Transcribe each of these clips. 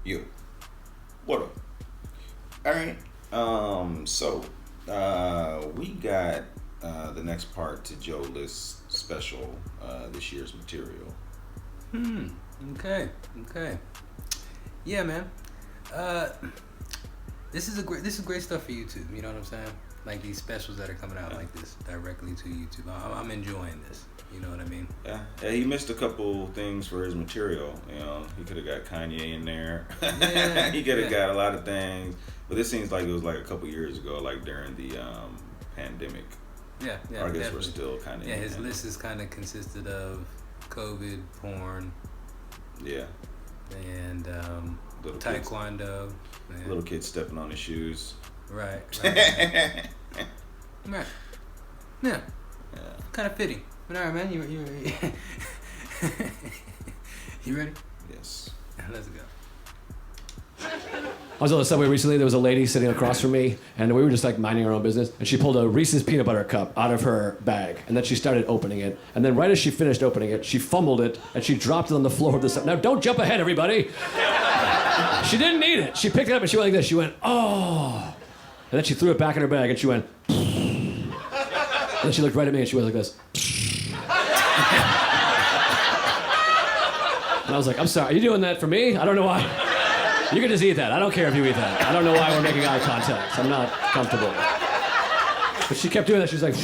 You. What up? All right. We got the next part to Joe List's special, this year's material. Okay. Yeah, man. Uh, this is great stuff for YouTube. You know what I'm saying? Like these specials that are coming out like this directly to YouTube. I'm enjoying this. You know what I mean? Yeah, he missed a couple things for his material. He could have got Kanye in there. Yeah, he could have got a lot of things. But this seems like it was like a couple years ago, like during the pandemic. Yeah, Or I guess definitely. we're still kind of. Yeah, his list is kind of consisted of COVID, porn, Yeah. and Little kids, taekwondo. And, little kids stepping on his shoes. right. Yeah. Right. Yeah, kind of fitting. But all right, man, you you ready? Yes. Let's go. I was on the subway recently. There was a lady sitting across from me, and we were just like minding our own business. And she pulled a Reese's peanut butter cup out of her bag, and then she started opening it. And then right as she finished opening it, she fumbled it, and she dropped it on the floor of the subway. Now don't jump ahead, everybody. She didn't need it. She picked it up and she went like this. She went, oh. And then she threw it back in her bag, and she went. And then she looked right at me, and she went like this. And I was like, I'm sorry, are you doing that for me? I don't know why. You can just eat that. I don't care if you eat that. I don't know why we're making eye contact. I'm not comfortable. But she kept doing that. She was like...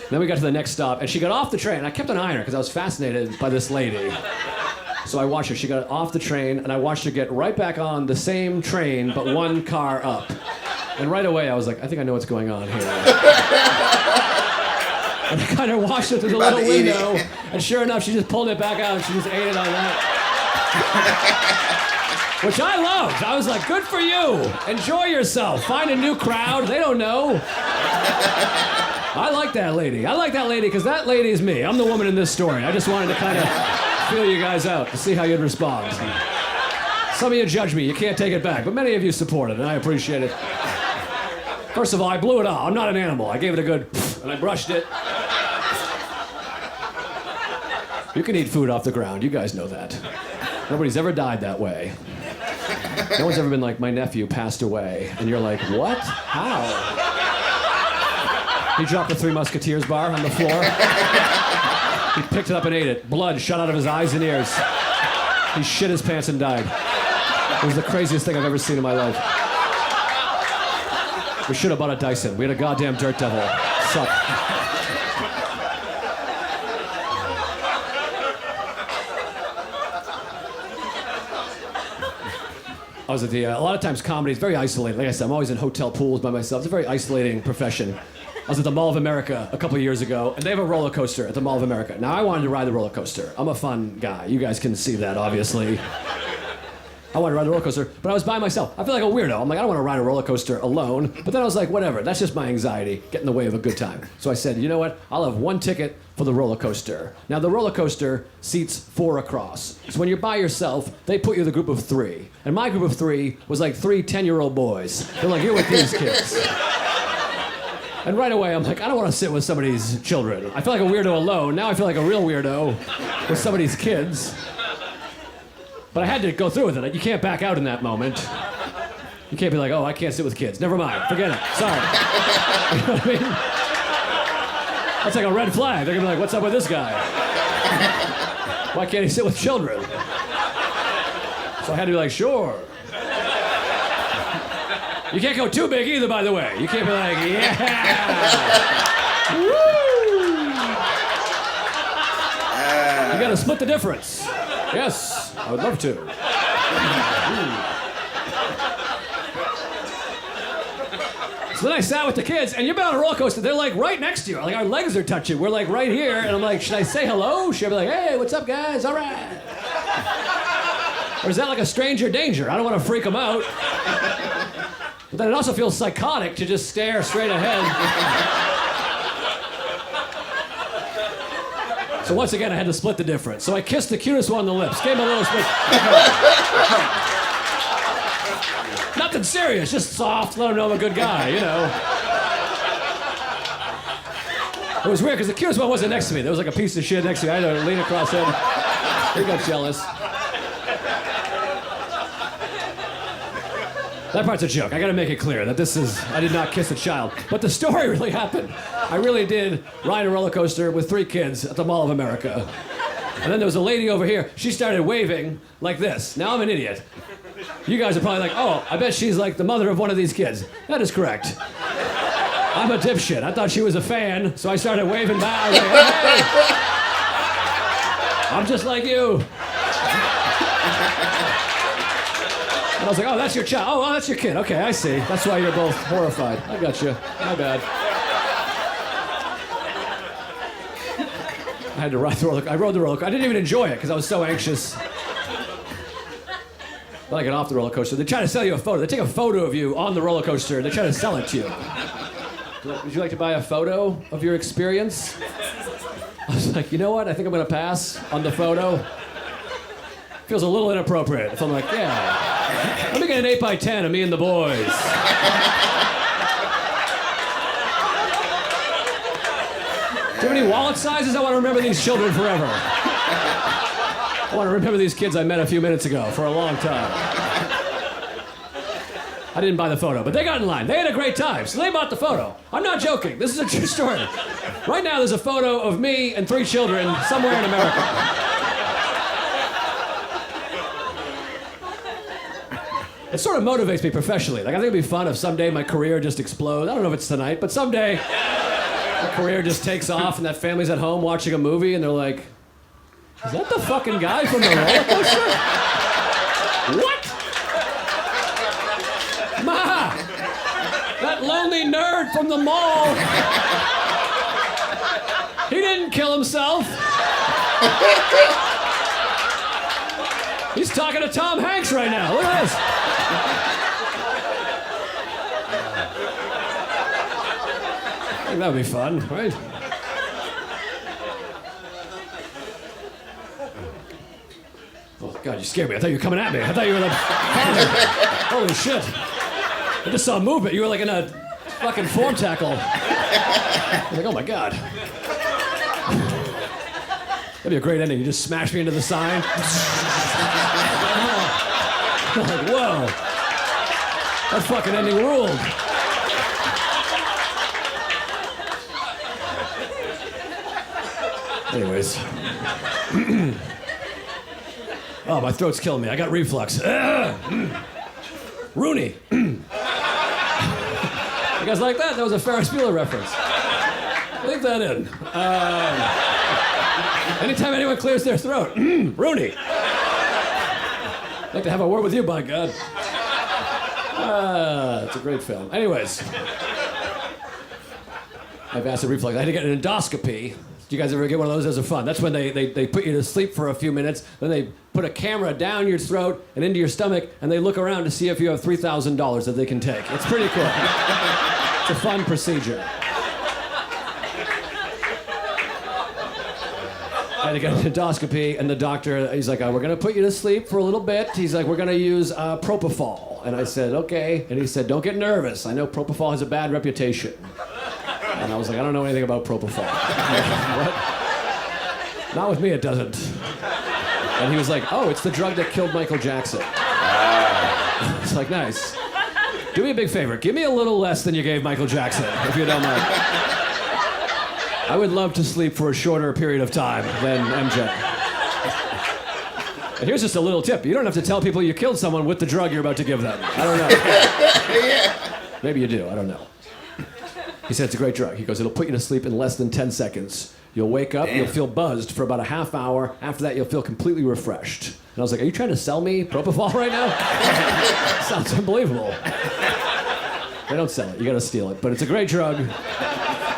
Then we got to the next stop, and she got off the train. I kept an eye on her because I was fascinated by this lady. So I watched her. She got off the train, and I watched her get right back on the same train, but one car up. And right away, I was like, I think I know what's going on here. And I kind of watched it through the little window, and sure enough, she just pulled it back out, and she just ate it on that. Which I loved. I was like, good for you. Enjoy yourself. Find a new crowd. They don't know. I like that lady. I like that lady because that lady is me. I'm the woman in this story. I just wanted to kind of feel you guys out to see how you'd respond. Some of you judge me. You can't take it back, but many of you support it, and I appreciate it. First of all, I blew it out. I'm not an animal. I gave it a good and I brushed it. You can eat food off the ground. You guys know that. Nobody's ever died that way. No one's ever been like, my nephew passed away. And you're like, what? How? He dropped the Three Musketeers bar on the floor. He picked it up and ate it. Blood shot out of his eyes and ears. He shit his pants and died. It was the craziest thing I've ever seen in my life. We should have bought a Dyson. We had a goddamn Dirt Devil. Suck. I was at the, a lot of times comedy is very isolated. Like I said, I'm always in hotel pools by myself. It's a very isolating profession. I was at the Mall of America a couple of years ago, and they have a roller coaster at the Mall of America. Now, I wanted to ride the roller coaster. I'm a fun guy. You guys can see that, obviously. I wanted to ride the roller coaster, but I was by myself. I feel like a weirdo. I'm like, I don't want to ride a roller coaster alone. But then I was like, whatever. That's just my anxiety. Get in the way of a good time. So I said, you know what? I'll have one ticket for the roller coaster. Now, the roller coaster seats 4 across. So when you're by yourself, they put you in the group of 3. And my group of 3 was like 3 10-year-old boys. They're like, you're with these kids. And right away, I'm like, I don't want to sit with somebody's children. I feel like a weirdo alone. Now I feel like a real weirdo with somebody's kids. But I had to go through with it. You can't back out in that moment. You can't be like, oh, I can't sit with kids. Never mind. Forget it. Sorry. You know what I mean? That's like a red flag. They're going to be like, what's up with this guy? Why can't he sit with children? So I had to be like, sure. You can't go too big either, by the way. You can't be like, yeah. Woo! You got to split the difference. Yes, I would love to. So then I sat with the kids, and you've been on a roller coaster. They're like right next to you. Like our legs are touching. We're like right here, and I'm like, should I say hello? Should I be like, hey, what's up, guys? All right. Or is that like a stranger danger? I don't want to freak them out. But then it also feels psychotic to just stare straight ahead. So once again, I had to split the difference. So I kissed the cutest one on the lips. Gave him a little split. Nothing serious, just soft. Let him know I'm a good guy, you know. It was weird because the cutest one wasn't next to me. There was like a piece of shit next to me. I had to lean across him. He got jealous. That part's a joke. I gotta make it clear that I did not kiss a child. But the story really happened. I really did ride a roller coaster with 3 kids at the Mall of America. And then there was a lady over here. She started waving like this. Now I'm an idiot. You guys are probably like, oh, I bet she's like the mother of one of these kids. That is correct. I'm a dipshit. I thought she was a fan, so I started waving back. I was like, hey! I'm just like you. And I was like, oh, that's your child. Oh, well, that's your kid. Okay, I see. That's why you're both horrified. I got you. My bad. I had to ride the roller coaster. I rode the roller coaster. I didn't even enjoy it because I was so anxious. But I got off the roller coaster. They try to sell you a photo. They take a photo of you on the roller coaster. They try to sell it to you. Would you like to buy a photo of your experience? I was like, you know what? I think I'm going to pass on the photo. Feels a little inappropriate. If I'm like, yeah, let me get an 8x10 of me and the boys. Do you have any wallet sizes? I want to remember these children forever. I want to remember these kids I met a few minutes ago for a long time. I didn't buy the photo, but they got in line. They had a great time, so they bought the photo. I'm not joking. This is a true story. Right now, there's a photo of me and 3 children somewhere in America. It sort of motivates me professionally. Like, I think it'd be fun if someday my career just explodes. I don't know if it's tonight, but someday my career just takes off and that family's at home watching a movie and they're like, is that the fucking guy from the roller coaster? What? Ma! That lonely nerd from the mall. He didn't kill himself. He's talking to Tom Hanks right now. Look at this. I think that would be fun, right? Oh, God, you scared me. I thought you were coming at me. I thought you were like, holy shit. I just saw movement. You were like in a fucking form tackle. I was like, oh my God. That'd be a great ending. You just smash me into the sign. I'm like, whoa. That fucking ending ruled. Anyways. Oh, my throat's killing me. I got reflux. Rooney. You guys like that? That was a Ferris Bueller reference. Leave that in. Anytime anyone clears their throat, Rooney. I'd like to have a word with you, by God. It's a great film. Anyways. I have acid reflux. I had to get an endoscopy. Do you guys ever get one of those? Those are fun. That's when they put you to sleep for a few minutes, then they put a camera down your throat and into your stomach, and they look around to see if you have $3,000 that they can take. It's pretty cool. It's a fun procedure. I had to get an endoscopy, and the doctor, he's like, we're going to put you to sleep for a little bit. He's like, we're going to use propofol. And I said, okay. And he said, don't get nervous. I know propofol has a bad reputation. And I was like, I don't know anything about propofol. What? Not with me, it doesn't. And he was like, oh, it's the drug that killed Michael Jackson. It's like, nice. Do me a big favor. Give me a little less than you gave Michael Jackson, if you don't mind. I would love to sleep for a shorter period of time than MJ. And here's just a little tip. You don't have to tell people you killed someone with the drug you're about to give them. I don't know. Maybe you do. I don't know. He said, it's a great drug. He goes, it'll put you to sleep in less than 10 seconds. You'll wake up, you'll feel buzzed for about a half hour. After that, you'll feel completely refreshed. And I was like, are you trying to sell me propofol right now? Sounds unbelievable. They don't sell it. You got to steal it. But it's a great drug.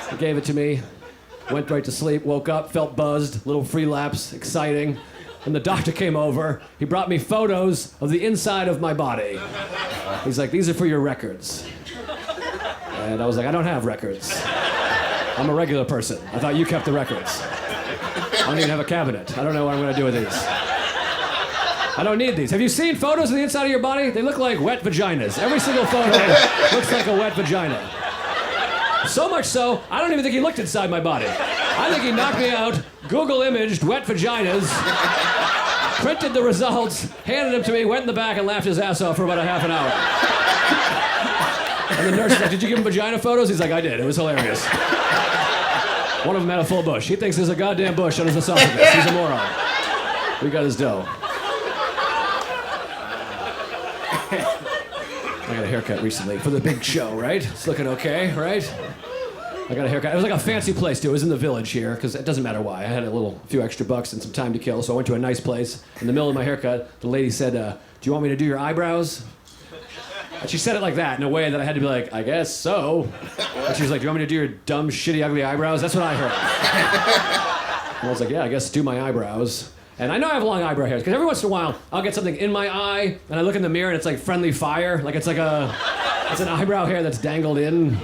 He gave it to me. Went right to sleep, woke up, felt buzzed, little free lapse, exciting. And the doctor came over. He brought me photos of the inside of my body. He's like, these are for your records. And I was like, I don't have records. I'm a regular person. I thought you kept the records. I don't even have a cabinet. I don't know what I'm going to do with these. I don't need these. Have you seen photos of the inside of your body? They look like wet vaginas. Every single photo looks like a wet vagina. So much so, I don't even think he looked inside my body. I think he knocked me out, Google imaged wet vaginas, printed the results, handed them to me, went in the back and laughed his ass off for about a half an hour. And the nurse was like, did you give him vagina photos? He's like, I did. It was hilarious. One of them had a full bush. He thinks there's a goddamn bush on his esophagus. He's a moron. We got his dough. I got a haircut recently for the big show, right? It's looking okay, right? I got a haircut. It was like a fancy place, too. It was in the Village here, because it doesn't matter why. I had a few extra bucks and some time to kill, so I went to a nice place. In the middle of my haircut, the lady said, do you want me to do your eyebrows? And she said it like that, in a way that I had to be like, I guess so. And she was like, do you want me to do your dumb, shitty, ugly eyebrows? That's what I heard. And I was like, yeah, I guess do my eyebrows. And I know I have long eyebrow hairs, because every once in a while, I'll get something in my eye, and I look in the mirror, and it's like friendly fire. Like it's an eyebrow hair that's dangled in.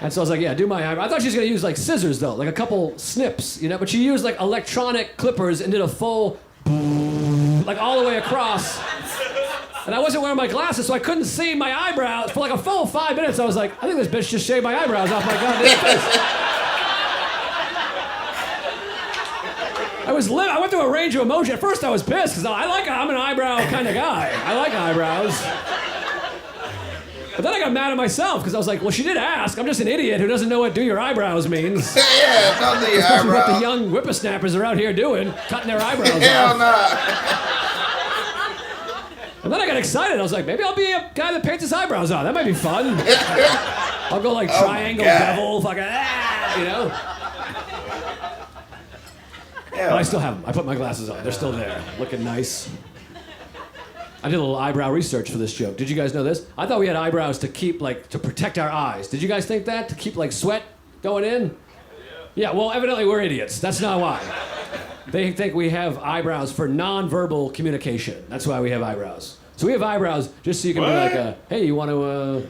And so I was like, yeah, do my eyebrow. I thought she was going to use like scissors, though, like a couple snips, you know? But she used like electronic clippers and did a full, like all the way across. And I wasn't wearing my glasses, so I couldn't see my eyebrows. For like a full 5 minutes, I was like, I think this bitch just shaved my eyebrows off my goddamn face. I went through a range of emotion. At first I was pissed, because I'm an eyebrow kind of guy. I like eyebrows. But then I got mad at myself, because I was like, well, she did ask. I'm just an idiot who doesn't know what do your eyebrows means. Yeah, not the Especially what the eyebrow. young whippersnappers are out here doing, cutting their eyebrows Hell off. nah. And then I got excited. I was like, maybe I'll be a guy that paints his eyebrows on. That might be fun. I'll go like triangle devil, fucking, you know? But I still have them. I put my glasses on. They're still there, looking nice. I did a little eyebrow research for this joke. Did you guys know this? I thought we had eyebrows to keep, like, to protect our eyes. Did you guys think that? To keep, like, sweat going in? Yeah, well, evidently we're idiots. That's not why. They think we have eyebrows for non-verbal communication. That's why we have eyebrows. So we have eyebrows just so you can be like, hey, you want to,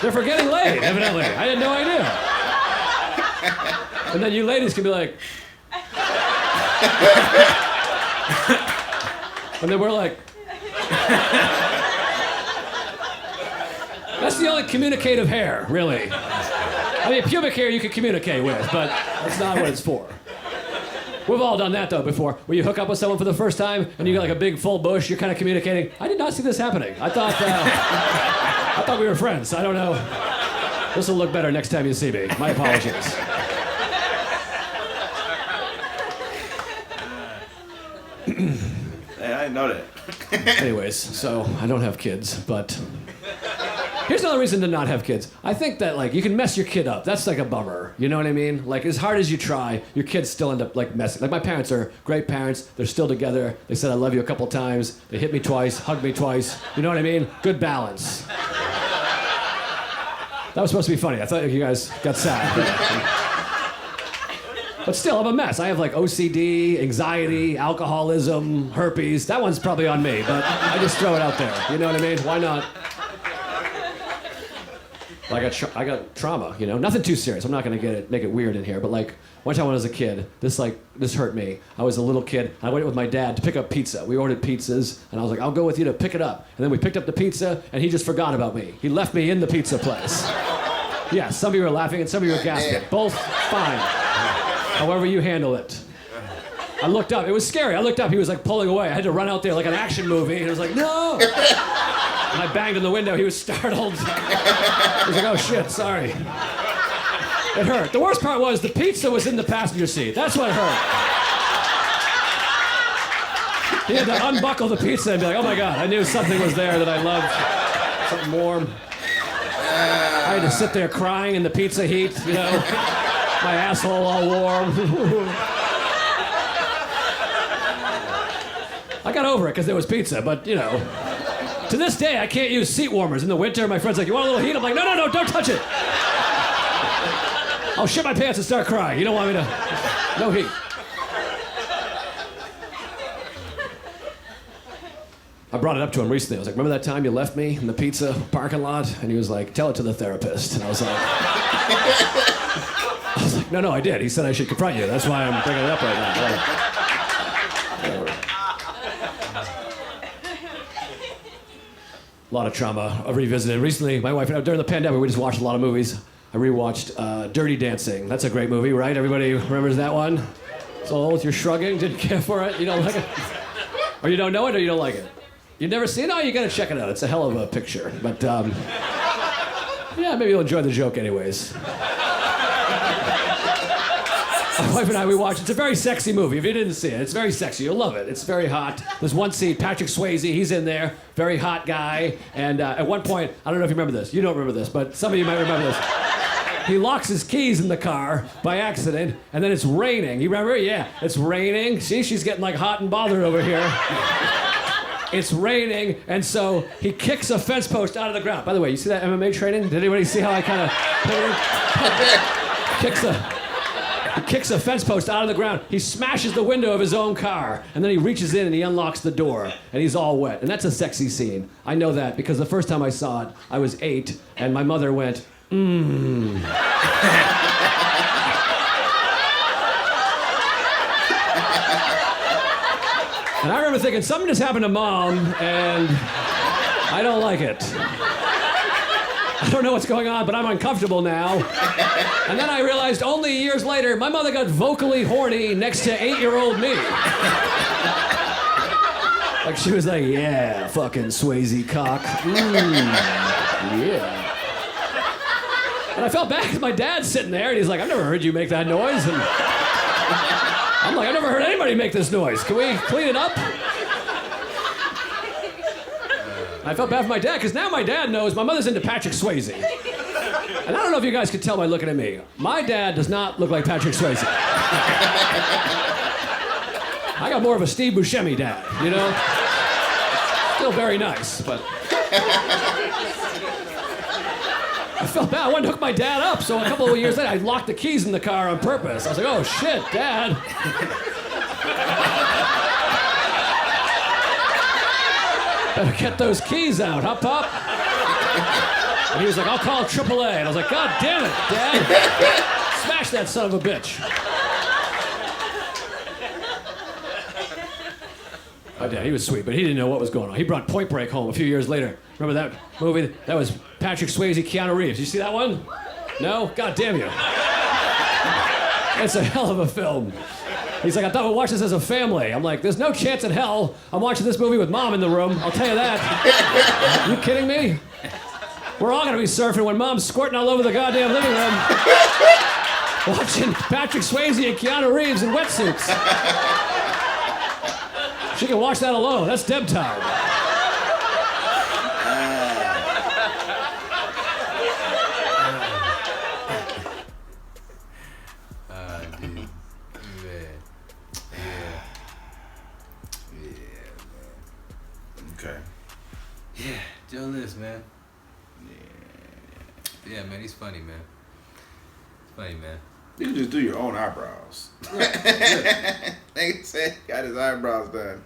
They're for getting laid, evidently. I had no idea. And then you ladies can be like... And then we're like... That's the only communicative hair, really. I mean, pubic hair you can communicate with, but that's not what it's for. We've all done that, though, before. Where you hook up with someone for the first time, and you got like a big full bush, you're kind of communicating. I did not see this happening. I thought we were friends. I don't know. This will look better next time you see me. My apologies. Hey, I didn't know that. Anyways, so I don't have kids, but here's another reason to not have kids. I think that like you can mess your kid up. That's like a bummer. You know what I mean? Like as hard as you try, your kids still end up like messing. Like my parents are great parents. They're still together. They said I love you a couple times. They hit me twice, hugged me twice. You know what I mean? Good balance. That was supposed to be funny. I thought you guys got sad. But still, I'm a mess. I have like OCD, anxiety, alcoholism, herpes. That one's probably on me, but I just throw it out there. You know what I mean? Why not? I got trauma, you know? Nothing too serious. I'm not gonna make it weird in here, but like one time when I was a kid, this hurt me. I was a little kid. I went with my dad to pick up pizza. We ordered pizzas, and I was like, I'll go with you to pick it up. And then we picked up the pizza, and he just forgot about me. He left me in the pizza place. Yeah, some of you were laughing, and some of you were gasping. Both fine. However you handle it. I looked up. It was scary. I looked up. He was like pulling away. I had to run out there like an action movie. And I was like, no! And I banged on the window. He was startled. He was like, oh shit, sorry. It hurt. The worst part was the pizza was in the passenger seat. That's what hurt. He had to unbuckle the pizza and be like, oh my God, I knew something was there that I loved. Something warm. I had to sit there crying in the pizza heat, you know. My asshole all warm. I got over it because there was pizza, but you know. To this day, I can't use seat warmers. In the winter, my friend's like, you want a little heat? I'm like, no, don't touch it. I'll shit my pants and start crying. You don't want me to. No heat. I brought it up to him recently. I was like, remember that time you left me in the pizza parking lot? And he was like, tell it to the therapist. And I was like, no, I did. He said I should confront you. That's why I'm bringing it up right now. lot of trauma revisited. Recently, my wife and I, during the pandemic, we just watched a lot of movies. I rewatched Dirty Dancing. That's a great movie, right? Everybody remembers that one? It's old, you're shrugging, didn't care for it, you don't like it? Or you don't know it, or you don't like it? You've never seen it? Oh, you gotta check it out. It's a hell of a picture. But, yeah, maybe you'll enjoy the joke anyways. My wife and I, we watched. It's a very sexy movie. If you didn't see it, it's very sexy. You'll love it. It's very hot. There's one scene, Patrick Swayze, he's in there, very hot guy. And at one point, I don't know if you remember this. You don't remember this, but some of you might remember this. He locks his keys in the car by accident, and then it's raining. You remember? Yeah, it's raining. See, she's getting like hot and bothered over here. It's raining, and so he kicks a fence post out of the ground. By the way, you see that MMA training? Did anybody see how I kind of He kicks a fence post out of the ground. He smashes the window of his own car, and then he reaches in and he unlocks the door, and he's all wet. And that's a sexy scene. I know that because the first time I saw it, I was 8, and my mother went, And I remember thinking, something just happened to Mom, and I don't like it. I don't know what's going on, but I'm uncomfortable now. And then I realized only years later, my mother got vocally horny next to 8-year-old me. Like she was like, yeah, fucking Swayze cock. Yeah. And I felt bad because my dad's sitting there, and he's like, I've never heard you make that noise. And I'm like, I've never heard anybody make this noise. Can we clean it up? I felt bad for my dad, because now my dad knows my mother's into Patrick Swayze. And I don't know if you guys could tell by looking at me. My dad does not look like Patrick Swayze. I got more of a Steve Buscemi dad, you know? Still very nice, but... I felt bad. I wanted to hook my dad up, so a couple of years later, I locked the keys in the car on purpose. I was like, oh, shit, Dad. Better get those keys out, huh, Pop? And he was like, I'll call AAA. And I was like, God damn it, Dad. Smash that son of a bitch. My dad, he was sweet, but he didn't know what was going on. He brought Point Break home a few years later. Remember that movie? That was Patrick Swayze, Keanu Reeves. You see that one? No? God damn you. It's a hell of a film. He's like, I thought we'd watch this as a family. I'm like, there's no chance in hell I'm watching this movie with Mom in the room. I'll tell you that. You kidding me? We're all gonna be surfing when Mom's squirting all over the goddamn living room. Watching Patrick Swayze and Keanu Reeves in wetsuits. She can watch that alone. That's Deb time. Dude. Man. Yeah, man. Okay. Yeah, Joe List, man. Yeah, man, he's funny, man. He's funny, man. You can just do your own eyebrows. They said got his eyebrows done.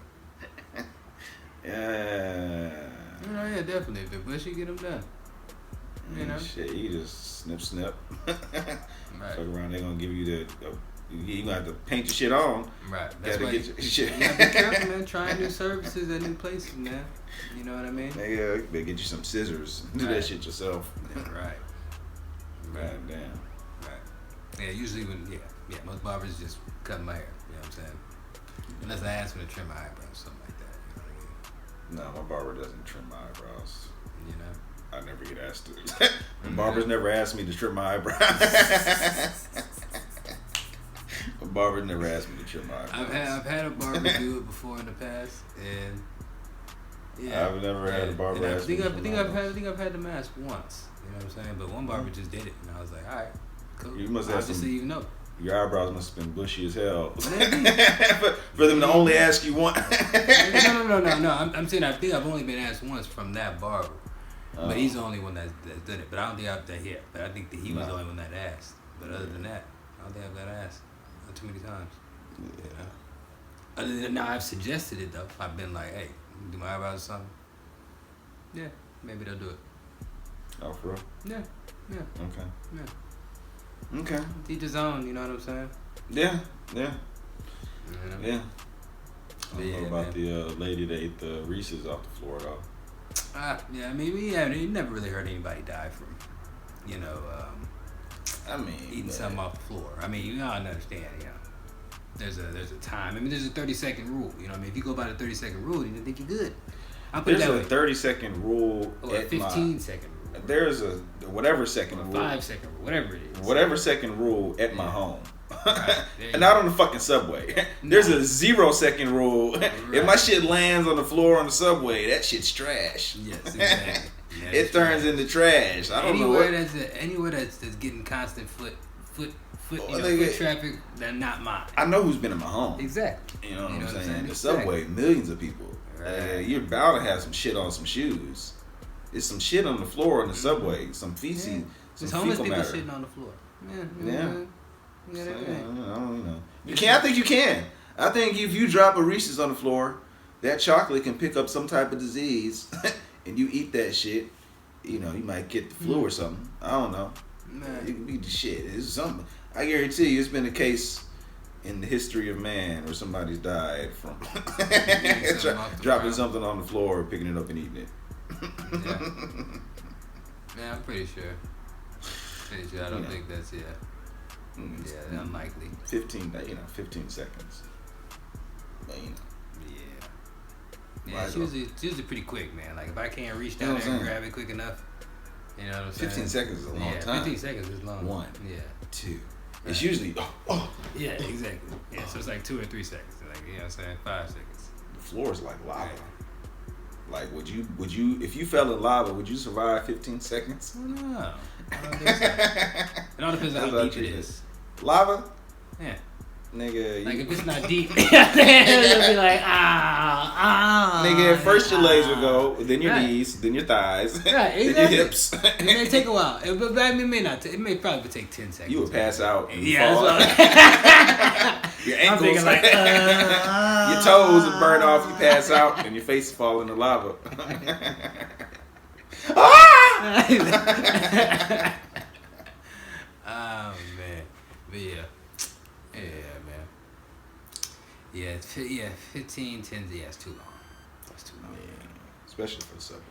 Yeah. Yeah, definitely. If they're bushy, get them done. You know? Shit, you just snip. Right. Fuck around, they gonna give you the. You gonna have to paint your shit on. Right. That's Gotta why get your shit. you gotta be careful, man. Trying new services at new places, man. You know what I mean? They better get you some scissors. Do that Right. shit yourself. Yeah, right. God damn. Right. Yeah, usually most barbers just cut my hair. You know what I'm saying? Unless I ask them to trim my eyebrows, something like that. You know what I mean? No, my barber doesn't trim my eyebrows. You know? I never get asked to. The barbers never asked me to trim my eyebrows. A barber never asked me to trim my eyebrows. I've had a barber do it before in the past, and yeah, I've never had a barber and ask me to trim my eyebrows. I think I've had the mask once. You know what I'm saying? But one barber just did it, and I was like, all right, cool. You must have Obviously, some- you know. Your eyebrows must have been bushy as hell. Maybe. For them to only ask you one. No. I'm saying I think I've only been asked once from that barber, but he's the only one that did it. But I don't think I've done it. But I think that he was the only one that asked. But other than that, I don't think I've got asked. Not too many times. Yeah. You know? Other than now, I've suggested it though. I've been like, hey, do my eyebrows or something. Yeah, maybe they'll do it. Oh, for real? Yeah. Okay. Yeah. Okay. Teach his own, you know what I'm saying? Yeah. You know? I don't But know about the lady that ate the Reese's off the floor, though. Yeah, I mean, you never really heard anybody die from, you know, I mean, eating something off the floor. I mean, you gotta understand, you know. There's a time. I mean, there's a 30-second rule. You know, what I mean, if you go by the 30-second rule, then you think you're good. I'll put it there's that a way. 30-second rule. Or a 15-second rule. There's a whatever second Or a rule. 5-second rule, whatever it is. Whatever second rule at my home. Right, there you And not go. on the fucking subway. There's a 0-second rule. If my shit lands on the floor on the subway, that shit's trash. Yes, exactly. Yeah, It turns into trash. I don't anywhere know what. anywhere that's getting constant foot Well, foot traffic, they're not mine. I know who's been in my home. Exactly. You know what I'm saying? The Exactly. subway, millions of people. Right. You're bound to have some shit on some shoes. There's some shit on the floor in the subway. Some feces. Yeah. Some There's homeless fecal people matter. sitting on the floor. Yeah. Yeah, So, they're I good. don't know. You can. I think you can. I think if you drop a Reese's on the floor, that chocolate can pick up some type of disease, and you eat that shit. You know, you might get the flu or something. I don't know. Man. It could be the shit. It's something. I guarantee you, it's been a case in the history of man where somebody's died from dropping something on the floor, picking it up and eating it. Yeah, I'm pretty sure. I don't think that's Mm, unlikely. 15 seconds. But Yeah, Might it's as well. usually pretty quick, man. Like if I can't reach You know down what there and I'm grab it quick enough, you know what I'm saying? 15 seconds is a long time. 15 seconds is long. 1, Yeah. 2. It's usually Yeah, exactly. Yeah, so it's like 2 or 3 seconds. Like, you know what I'm saying? 5 seconds. the floor is like lava. Like, would you if you fell in lava, would you survive 15 seconds? I don't know. I don't think so. It all depends on That's how what deep I it treat is. Lava, Yeah. nigga. Like You, if it's not deep, it'll be like nigga, first your legs would go, then your Right. knees, then your thighs, Right, then your exactly. hips. It may take a while, but I mean, it may not. It may probably take 10 seconds. You would pass out and Yeah, fall. that's Your I'm ankles, thinking like, your toes would burn off. You pass out and your face fall in the lava. Oh man, but yeah, man. Yeah, 15, 10. Yeah, it's too long. That's too long. Yeah, especially for the subway.